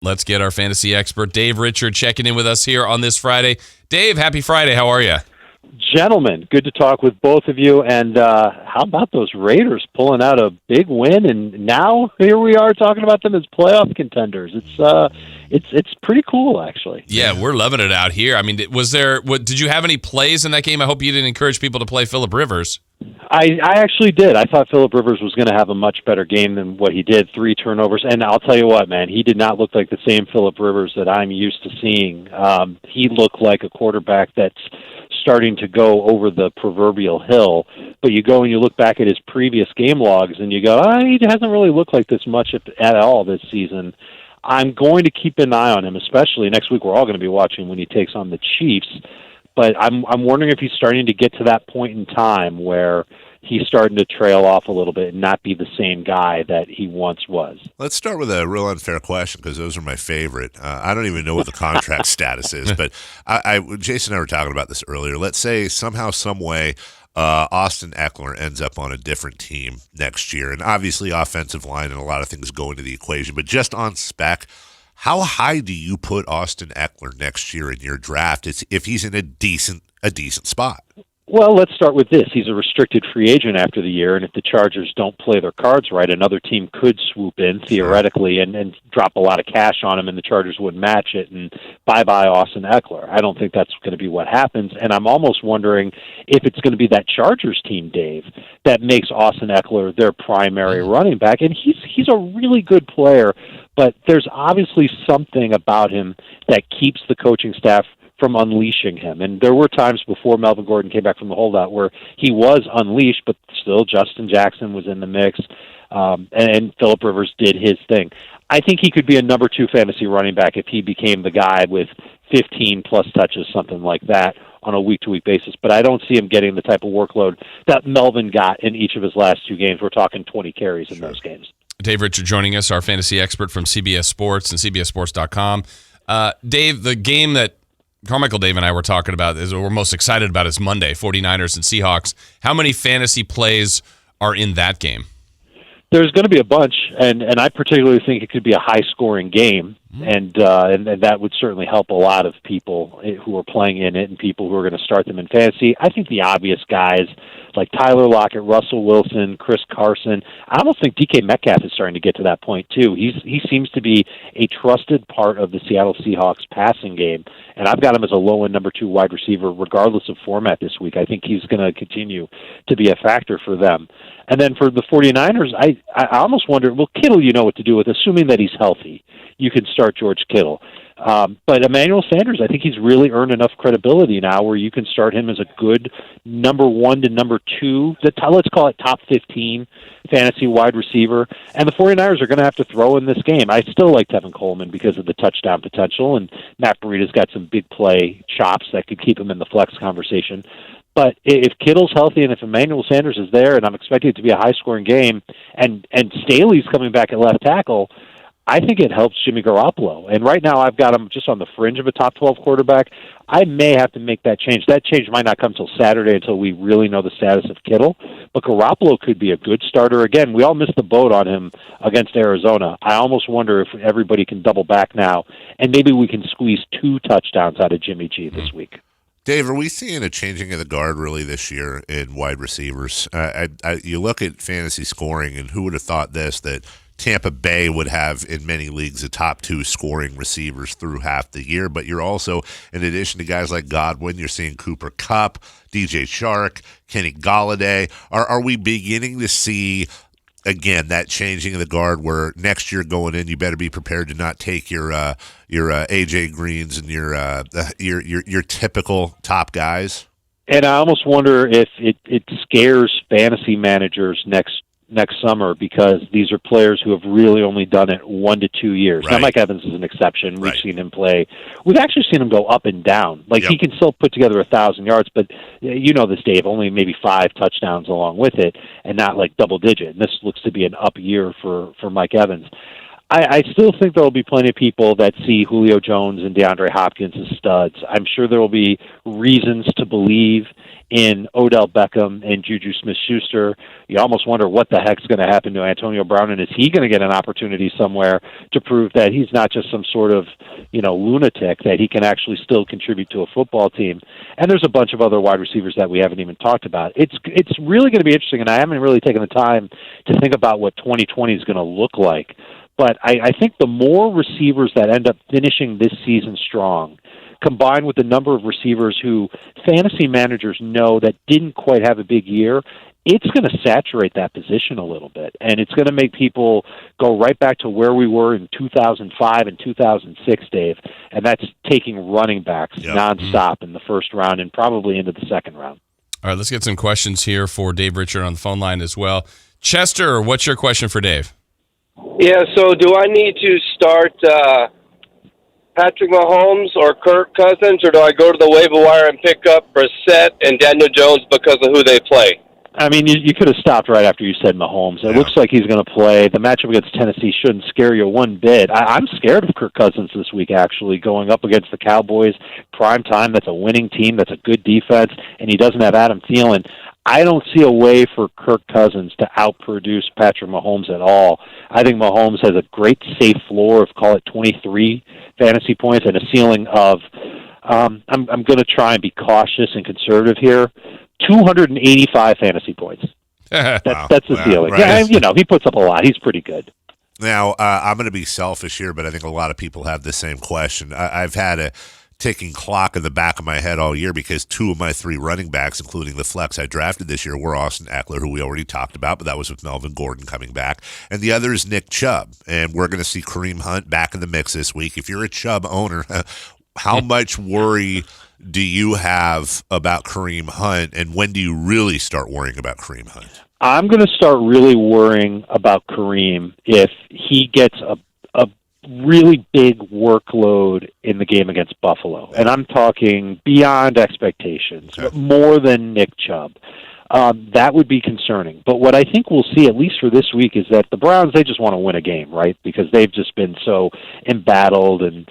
Let's get our fantasy expert, Dave Richard, checking in with us here on this Friday. Dave, happy Friday. How are you? Gentlemen, good to talk with both of you. And how about those Raiders pulling out a big win? And now here we are talking about them as playoff contenders. It's pretty cool, actually. Yeah, we're loving it out here. I mean, did you have any plays in that game? I hope you didn't encourage people to play Phillip Rivers. I actually did. I thought Phillip Rivers was going to have a much better game than what he did. 3 turnovers. And I'll tell you what, man, he did not look like the same Phillip Rivers that I'm used to seeing. He looked like a quarterback that's starting to go over the proverbial hill. But you go and you look back at his previous game logs and you go, he hasn't really looked like this much at all this season. I'm going to keep an eye on him, especially next week. We're all going to be watching when he takes on the Chiefs. But I'm wondering if he's starting to get to that point in time where he's starting to trail off a little bit and not be the same guy that he once was. Let's start with a real unfair question because those are my favorite. I don't even know what the contract status is, but Jason and I were talking about this earlier. Let's say somehow, some way, Austin Eckler ends up on a different team next year. And obviously offensive line and a lot of things go into the equation, but just on spec, how high do you put Austin Eckler next year in your draft if he's in a decent spot? Well, let's start with this. He's a restricted free agent after the year, and if the Chargers don't play their cards right, another team could swoop in, theoretically, and drop a lot of cash on him, and the Chargers wouldn't match it, and bye-bye Austin Eckler. I don't think that's going to be what happens, and I'm almost wondering if it's going to be that Chargers team, Dave, that makes Austin Eckler their primary running back, and he's a really good player, but there's obviously something about him that keeps the coaching staff from unleashing him. And there were times before Melvin Gordon came back from the holdout where he was unleashed, but still Justin Jackson was in the mix, and Phillip Rivers did his thing. I think he could be a number 2 fantasy running back if he became the guy with 15-plus touches, something like that, on a week-to-week basis. But I don't see him getting the type of workload that Melvin got in each of his last 2 games. We're talking 20 carries in those games. Dave Richard joining us, our fantasy expert from CBS Sports and CBSSports.com. Dave, the game that Carmichael, Dave, and I were talking about we're most excited about is Monday, 49ers and Seahawks. How many fantasy plays are in that game? There's going to be a bunch, and I particularly think it could be a high-scoring game, and that would certainly help a lot of people who are playing in it and people who are going to start them in fantasy. I think the obvious guys like Tyler Lockett, Russell Wilson, Chris Carson. I almost think DK Metcalf is starting to get to that point too. He seems to be a trusted part of the Seattle Seahawks passing game, and I've got him as a low-end number 2 wide receiver regardless of format this week. I think he's going to continue to be a factor for them. And then for the 49ers, I almost wonder, well, Kittle you know what to do with, assuming that he's healthy. You can start George Kittle. But Emmanuel Sanders, I think he's really earned enough credibility now where you can start him as a good number 1 to number 2, let's call it top 15 fantasy wide receiver. And the 49ers are going to have to throw in this game. I still like Tevin Coleman because of the touchdown potential, and Matt Breida's got some big play chops that could keep him in the flex conversation. But if Kittle's healthy and if Emmanuel Sanders is there, and I'm expecting it to be a high-scoring game, and Staley's coming back at left tackle, I think it helps Jimmy Garoppolo. And right now I've got him just on the fringe of a top 12 quarterback. I may have to make that change. That change might not come till Saturday until we really know the status of Kittle. But Garoppolo could be a good starter. Again, we all missed the boat on him against Arizona. I almost wonder if everybody can double back now, and maybe we can squeeze 2 touchdowns out of Jimmy G this week. Dave, are we seeing a changing of the guard really this year in wide receivers? You look at fantasy scoring, and who would have thought that Tampa Bay would have in many leagues the top 2 scoring receivers through half the year, but you're also, in addition to guys like Godwin, you're seeing Cooper Kupp, DJ Chark, Kenny Golladay. Are we beginning to see, again, that changing of the guard where next year going in, you better be prepared to not take your AJ Greens and your typical top guys? And I almost wonder if it scares fantasy managers next summer because these are players who have really only done it 1 to 2 years. Right. Now, Mike Evans is an exception. We've Right. seen him play. We've actually seen him go up and down. Like, Yep. he can still put together 1,000 yards, but you know this, Dave, only maybe 5 touchdowns along with it and not like double digit. And this looks to be an up year for Mike Evans. I still think there will be plenty of people that see Julio Jones and DeAndre Hopkins as studs. I'm sure there will be reasons to believe in Odell Beckham and Juju Smith-Schuster. You almost wonder what the heck's going to happen to Antonio Brown, and is he going to get an opportunity somewhere to prove that he's not just some sort of, lunatic, that he can actually still contribute to a football team. And there's a bunch of other wide receivers that we haven't even talked about. It's really going to be interesting, and I haven't really taken the time to think about what 2020 is going to look like. But I think the more receivers that end up finishing this season strong, combined with the number of receivers who fantasy managers know that didn't quite have a big year, it's going to saturate that position a little bit. And it's going to make people go right back to where we were in 2005 and 2006, Dave. And that's taking running backs nonstop in the first round and probably into the second round. All right, let's get some questions here for Dave Richard on the phone line as well. Chester, what's your question for Dave? Yeah, so do I need to start Patrick Mahomes or Kirk Cousins, or do I go to the waiver wire and pick up Brissett and Daniel Jones because of who they play? I mean, you could have stopped right after you said Mahomes. It looks like he's going to play. The matchup against Tennessee shouldn't scare you one bit. I'm scared of Kirk Cousins this week, actually, going up against the Cowboys. Prime time, that's a winning team, that's a good defense, and he doesn't have Adam Thielen. I don't see a way for Kirk Cousins to outproduce Patrick Mahomes at all. I think Mahomes has a great safe floor of, call it 23 fantasy points, and a ceiling of, I'm going to try and be cautious and conservative here, 285 fantasy points. That's the ceiling. Right. Yeah, he puts up a lot. He's pretty good. Now, I'm going to be selfish here, but I think a lot of people have the same question. I've had a ticking clock in the back of my head all year because two of my three running backs, including the flex I drafted this year, were Austin Eckler, who we already talked about, but that was with Melvin Gordon coming back. And the other is Nick Chubb. And we're going to see Kareem Hunt back in the mix this week. If you're a Chubb owner, how much worry do you have about Kareem Hunt, and when do you really start worrying about Kareem Hunt? I'm going to start really worrying about Kareem if he gets a really big workload in the game against Buffalo. And I'm talking beyond expectations, more than Nick Chubb. That would be concerning. But what I think we'll see, at least for this week, is that the Browns, they just want to win a game, right? Because they've just been so embattled, and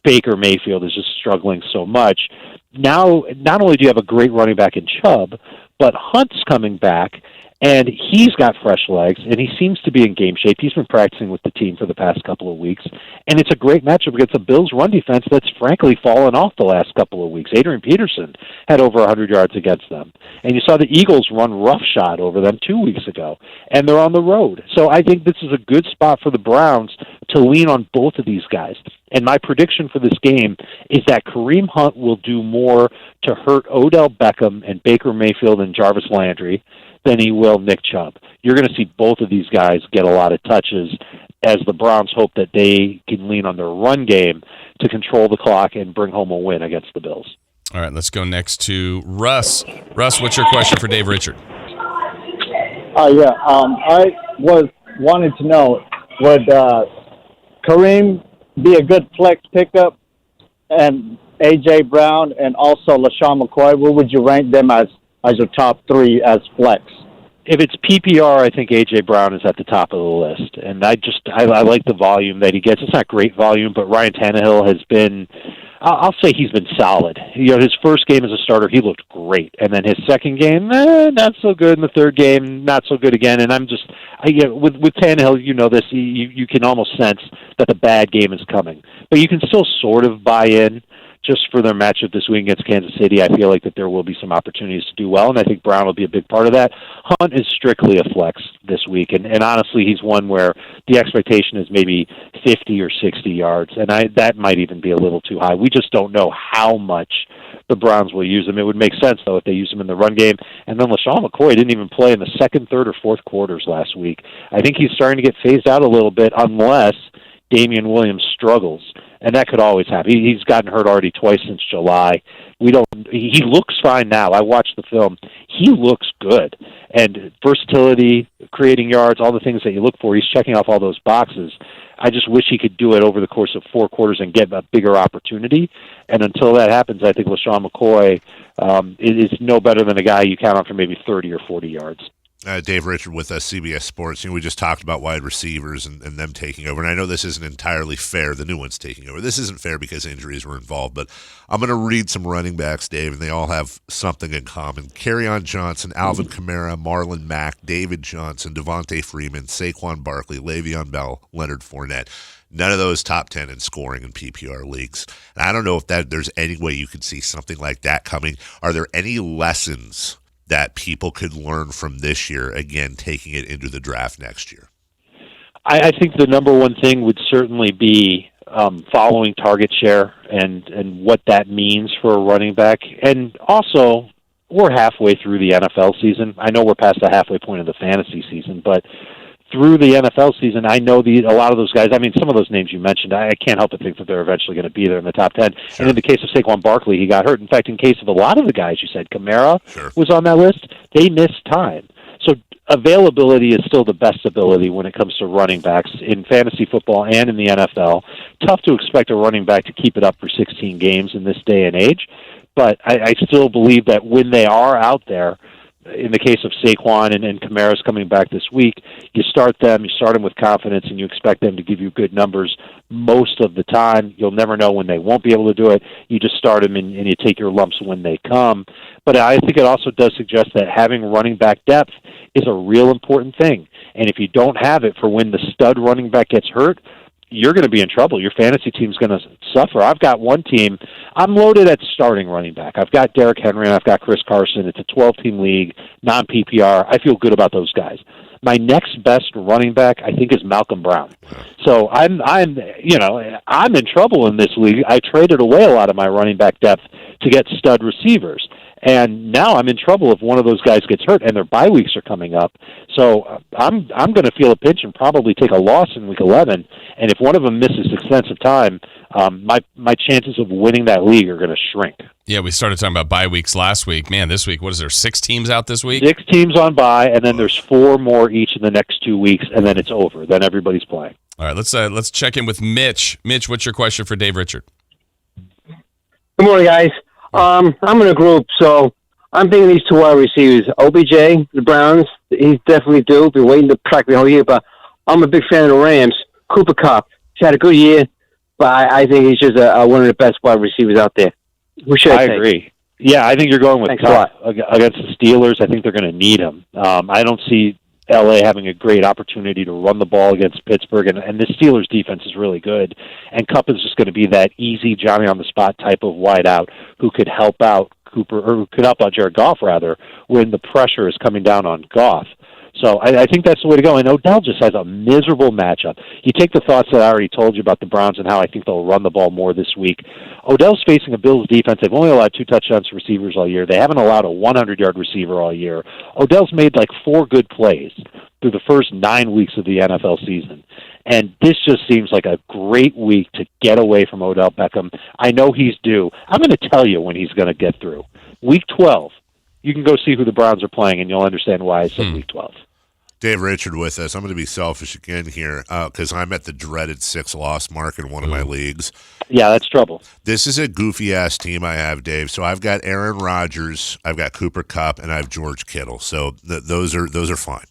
Baker Mayfield is just struggling so much. Now, not only do you have a great running back in Chubb, but Hunt's coming back, and he's got fresh legs, and he seems to be in game shape. He's been practicing with the team for the past couple of weeks, and it's a great matchup against the Bills' run defense that's frankly fallen off the last couple of weeks. Adrian Peterson had over 100 yards against them, and you saw the Eagles run roughshod over them 2 weeks ago, and they're on the road. So I think this is a good spot for the Browns to lean on both of these guys. And my prediction for this game is that Kareem Hunt will do more to hurt Odell Beckham and Baker Mayfield and Jarvis Landry than he will Nick Chubb. You're going to see both of these guys get a lot of touches as the Browns hope that they can lean on their run game to control the clock and bring home a win against the Bills. All right, let's go next to Russ. Russ, what's your question for Dave Richard? I was wanting to know, would Kareem be a good flex pickup, and A.J. Brown and also LaShawn McCoy? Where would you rank them as your top three as flex? If it's PPR, I think A.J. Brown is at the top of the list. And I like the volume that he gets. It's not great volume, but Ryan Tannehill has been, I'll say he's been solid. His first game as a starter, he looked great. And then his second game, not so good. In the third game, not so good again. And with Tannehill, you know this, you can almost sense that the bad game is coming. But you can still sort of buy in. Just for their matchup this week against Kansas City, I feel like that there will be some opportunities to do well, and I think Brown will be a big part of that. Hunt is strictly a flex this week, and honestly, he's one where the expectation is maybe 50 or 60 yards, and that might even be a little too high. We just don't know how much the Browns will use him. It would make sense, though, if they use him in the run game. And then LaShawn McCoy didn't even play in the second, third, or fourth quarters last week. I think he's starting to get phased out a little bit unless Damian Williams struggles. And that could always happen. He's gotten hurt already twice since July. He looks fine now. I watched the film. He looks good. And versatility, creating yards, all the things that you look for, he's checking off all those boxes. I just wish he could do it over the course of 4 quarters and get a bigger opportunity. And until that happens, I think LaShawn McCoy is no better than a guy you count on for maybe 30 or 40 yards. Dave Richard with CBS Sports. We just talked about wide receivers and them taking over. And I know this isn't entirely fair, the new ones taking over. This isn't fair because injuries were involved. But I'm going to read some running backs, Dave, and they all have something in common. Kerryon Johnson, Alvin Kamara, Marlon Mack, David Johnson, Devontae Freeman, Saquon Barkley, Le'Veon Bell, Leonard Fournette. None of those top 10 in scoring in PPR leagues. And I don't know if there's any way you could see something like that coming. Are there any lessons that people could learn from this year, again, taking it into the draft next year? I think the number one thing would certainly be following target share and what that means for a running back. And also, we're halfway through the NFL season. I know we're past the halfway point of the fantasy season, but through the NFL season, I know a lot of those guys, I mean, some of those names you mentioned, I can't help but think that they're eventually going to be there in the top 10. Sure. And in the case of Saquon Barkley, he got hurt. In fact, in case of a lot of the guys you said, Kamara was on that list, they missed time. So availability is still the best ability when it comes to running backs in fantasy football and in the NFL. Tough to expect a running back to keep it up for 16 games in this day and age, but I still believe that when they are out there, in the case of Saquon and Kamara's coming back this week, you start them with confidence, and you expect them to give you good numbers most of the time. You'll never know when they won't be able to do it. You just start them, and you take your lumps when they come. But I think it also does suggest that having running back depth is a real important thing. And if you don't have it for when the stud running back gets hurt, you're going to be in trouble. Your fantasy team's going to suffer. I've got one team. I'm loaded at starting running back. I've got Derrick Henry and I've got Chris Carson. It's a 12-team league, non-PPR. I feel good about those guys. My next best running back, I think, is Malcolm Brown. So I'm in trouble in this league. I traded away a lot of my running back depth to get stud receivers. And now I'm in trouble if one of those guys gets hurt, and their bye weeks are coming up. So I'm going to feel a pinch and probably take a loss in week 11. And if one of them misses extensive time, my chances of winning that league are going to shrink. Yeah, we started talking about bye weeks last week. Man, this week, what is there, 6 teams out this week? 6 teams on bye, and then there's 4 more each in the next 2 weeks, and then it's over. Then everybody's playing. All right, let's check in with Mitch. Mitch, what's your question for Dave Richard? Good morning, guys. I'm in a group, so I'm thinking these 2 wide receivers. OBJ, the Browns, he's definitely due. Been waiting to crack the whole year, but I'm a big fan of the Rams. Cooper Kupp, he's had a good year, but I think he's just one of the best wide receivers out there. Who should I take? Agree. Yeah, I think you're going with Kupp against the Steelers. I think they're going to need him. I don't see L.A. having a great opportunity to run the ball against Pittsburgh, and the Steelers' defense is really good. And Kupp is just going to be that easy Johnny-on-the-spot type of wideout who could help out Jared Goff, rather, when the pressure is coming down on Goff. So I think that's the way to go. And Odell just has a miserable matchup. You take the thoughts that I already told you about the Browns and how I think they'll run the ball more this week. Odell's facing a Bills defense. They've only allowed 2 touchdowns to receivers all year. They haven't allowed a 100-yard receiver all year. Odell's made like 4 good plays through the first 9 weeks of the NFL season. And this just seems like a great week to get away from Odell Beckham. I know he's due. I'm going to tell you when he's going to get through. Week 12. You can go see who the Browns are playing, and you'll understand why I said Week 12. Dave Richard with us. I'm going to be selfish again here because I'm at the dreaded 6-loss mark in one of my leagues. Yeah, that's trouble. This is a goofy-ass team I have, Dave. So I've got Aaron Rodgers, I've got Cooper Kupp, and I have George Kittle. So those are fine.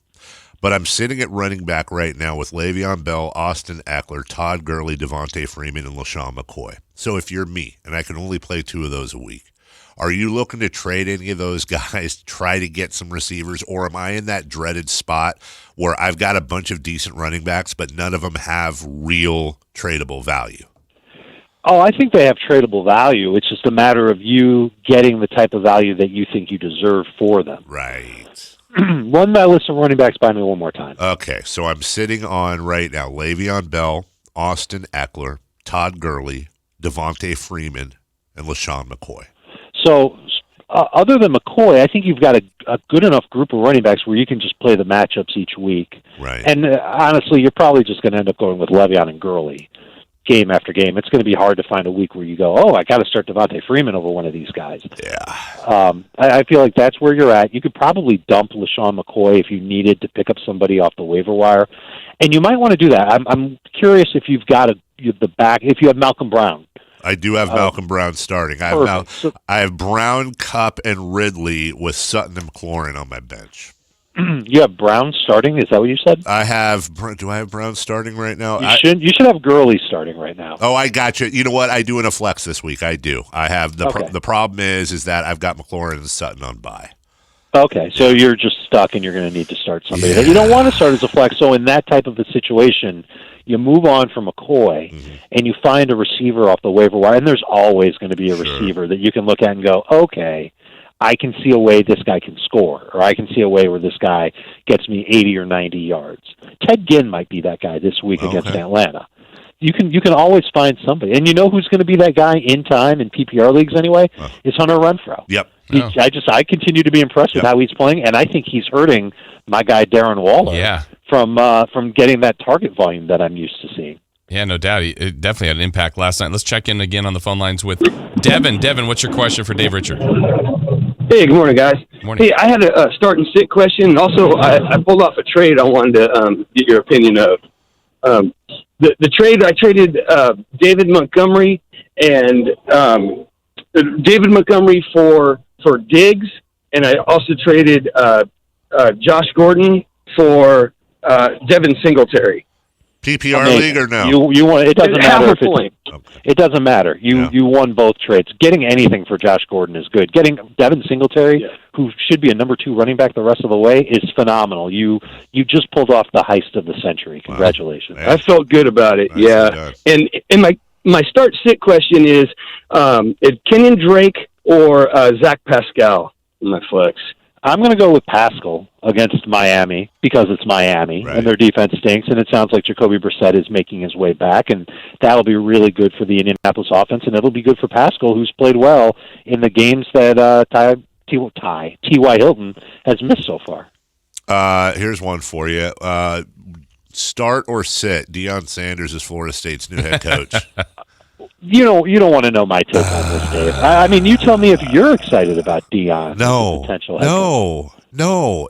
But I'm sitting at running back right now with Le'Veon Bell, Austin Eckler, Todd Gurley, Devontae Freeman, and LaShawn McCoy. So if you're me, and I can only play 2 of those a week, are you looking to trade any of those guys to try to get some receivers, or am I in that dreaded spot where I've got a bunch of decent running backs, but none of them have real tradable value? Oh, I think they have tradable value. It's just a matter of you getting the type of value that you think you deserve for them. Right. Run that list of running backs by me one more time. Okay, so I'm sitting on right now Le'Veon Bell, Austin Eckler, Todd Gurley, Devontae Freeman, and LaShawn McCoy. So other than McCoy, I think you've got a good enough group of running backs where you can just play the matchups each week. Right. And honestly, you're probably just going to end up going with Le'Veon and Gurley game after game. It's going to be hard to find a week where you go, oh, I got to start Devontae Freeman over one of these guys. Yeah. I feel like that's where you're at. You could probably dump LaShawn McCoy if you needed to pick up somebody off the waiver wire. And you might want to do that. I'm curious if you've got if you have Malcolm Brown. I do have Malcolm Brown starting. I have Brown, Kupp, and Ridley with Sutton and McLaurin on my bench. You have Brown starting. Is that what you said? I have. Do I have Brown starting right now? You should have Gurley starting right now. Oh, I got you. You know what? I do in a flex this week. I do. I have the problem is that I've got McLaurin and Sutton on bye. Okay, so you're just stuck, and you're going to need to start somebody that you don't want to start as a flex. So in that type of a situation, you move on from McCoy, and you find a receiver off the waiver wire. And there's always going to be a receiver that you can look at and go, okay, I can see a way this guy can score, or I can see a way where this guy gets me 80 or 90 yards. Ted Ginn might be that guy this week against Atlanta. You can always find somebody, and you know who's going to be that guy in time in PPR leagues anyway? It's Hunter Renfrow. Yep. I continue to be impressed with how he's playing, and I think he's hurting my guy Darren Waller from getting that target volume that I'm used to seeing. Yeah, no doubt. It definitely had an impact last night. Let's check in again on the phone lines with Devin. Devin, what's your question for Dave Richard? Hey, good morning, guys. Morning. Hey, I had a start and sit question. And also, I pulled off a trade I wanted to get your opinion of. The trade, I traded David Montgomery for Diggs, and I also traded Josh Gordon for Devin Singletary. PPR league or no? You want it doesn't matter if point. It doesn't matter. You won both trades. Getting anything for Josh Gordon is good. Getting Devin Singletary, who should be a number 2 running back the rest of the way, is phenomenal. You just pulled off the heist of the century. Congratulations. I felt good about it. And my start sit question is Kenyon Drake or Zach Pascal in my flex. I'm going to go with Pascal against Miami because it's Miami and their defense stinks, and it sounds like Jacoby Brissett is making his way back, and that'll be really good for the Indianapolis offense, and it'll be good for Pascal, who's played well in the games that T.Y. Hilton has missed so far. Here's one for you. Start or sit, Deion Sanders is Florida State's new head coach. You don't want to know my take on this, Dave. I mean, you tell me if you're excited about Deion. No.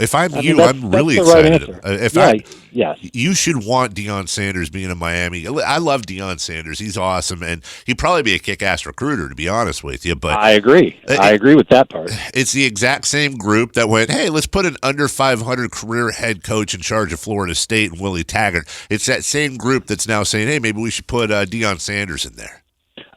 If I'm I'm really excited. Yes. You should want Deion Sanders being in Miami. I love Deion Sanders. He's awesome, and he'd probably be a kick-ass recruiter, to be honest with you. But I agree. I agree with that part. It's the exact same group that went, hey, let's put an under 500 career head coach in charge of Florida State and Willie Taggart. It's that same group that's now saying, hey, maybe we should put Deion Sanders in there.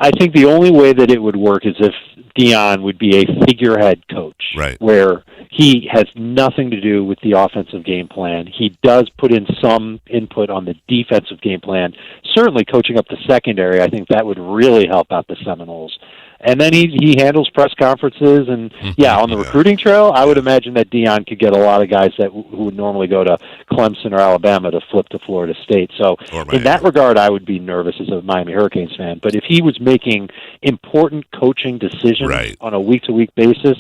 I think the only way that it would work is if Deion would be a figurehead coach, where he has nothing to do with the offensive game plan. He does put in some input on the defensive game plan. Certainly coaching up the secondary, I think that would really help out the Seminoles. And then he handles press conferences, and on the recruiting trail, I would imagine that Deion could get a lot of guys who would normally go to Clemson or Alabama to flip to Florida State. So in that regard, I would be nervous as a Miami Hurricanes fan. But if he was making important coaching decisions on a week-to-week basis,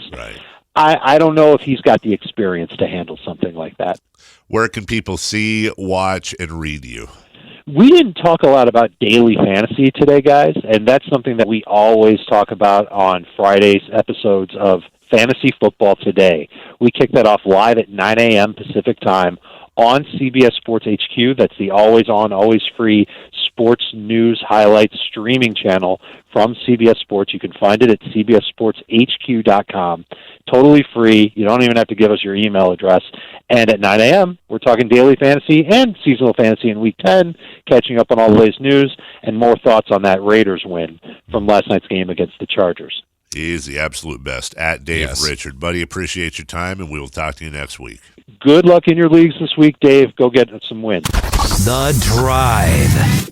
I don't know if he's got the experience to handle something like that. Where can people see, watch, and read you? We didn't talk a lot about daily fantasy today, guys, and that's something that we always talk about on Friday's episodes of Fantasy Football Today. We kick that off live at 9 a.m. Pacific Time on CBS Sports HQ. That's the always-on, always-free sports news highlights streaming channel from CBS Sports. You can find it at cbssportshq.com. Totally free. You don't even have to give us your email address. And at 9 a.m., we're talking daily fantasy and seasonal fantasy in Week 10, catching up on all the latest news and more thoughts on that Raiders win from last night's game against the Chargers. He is the absolute best. At Dave Richard. Buddy, appreciate your time, and we will talk to you next week. Good luck in your leagues this week, Dave. Go get some wins. The Drive.